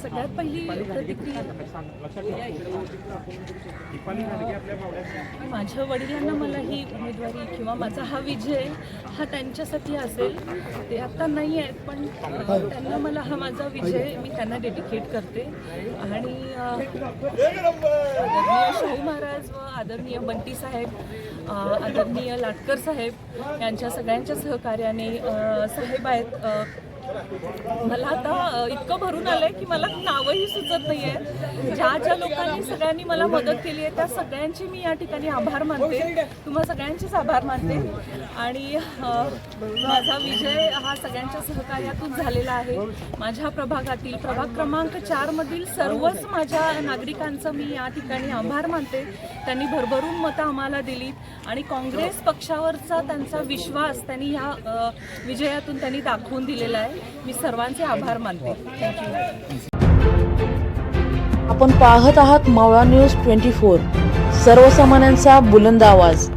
सगळ्यात पहिली प्रतिक्रिया माझ्या वडिलांना मला ही उमेदवारी किंवा माझा हा विजय हा त्यांच्यासाठी असेल. ते आता नाही आहेत, पण त्यांना मला हा माझा विजय मी त्यांना डेडिकेट करते. आणि आदरणीय शाहू महाराज व आदरणीय बंटी साहेब, आदरणीय लाटकर साहेब यांच्या सगळ्यांच्या सहकार्याने साहेब आहेत. मला आता इतकं भरून आलंय की मला नावही सुचत नाही आहे. ज्या ज्या लोकांनी सगळ्यांनी मला मदत केली आहे त्या सगळ्यांचे मी या ठिकाणी आभार मानते. तुम्हा सगळ्यांचेच आभार मानते. आणि माझा विजय हा सगळ्यांच्या सहकार्यातून झालेला आहे. माझ्या प्रभागातील प्रभाग क्रमांक 4 मधील सर्वच माझ्या नागरिकांचं मी या ठिकाणी आभार मानते. त्यांनी भरभरून मतं आम्हाला दिलीत आणि काँग्रेस पक्षावरचा त्यांचा विश्वास त्यांनी या विजयातून त्यांनी दाखवून दिलेला आहे. मी सर्वांचे आभार मानते. थँक्यू. आपण पाहत आहात मावळा न्यूज 24, सर्वसामान्यांचा बुलंद आवाज.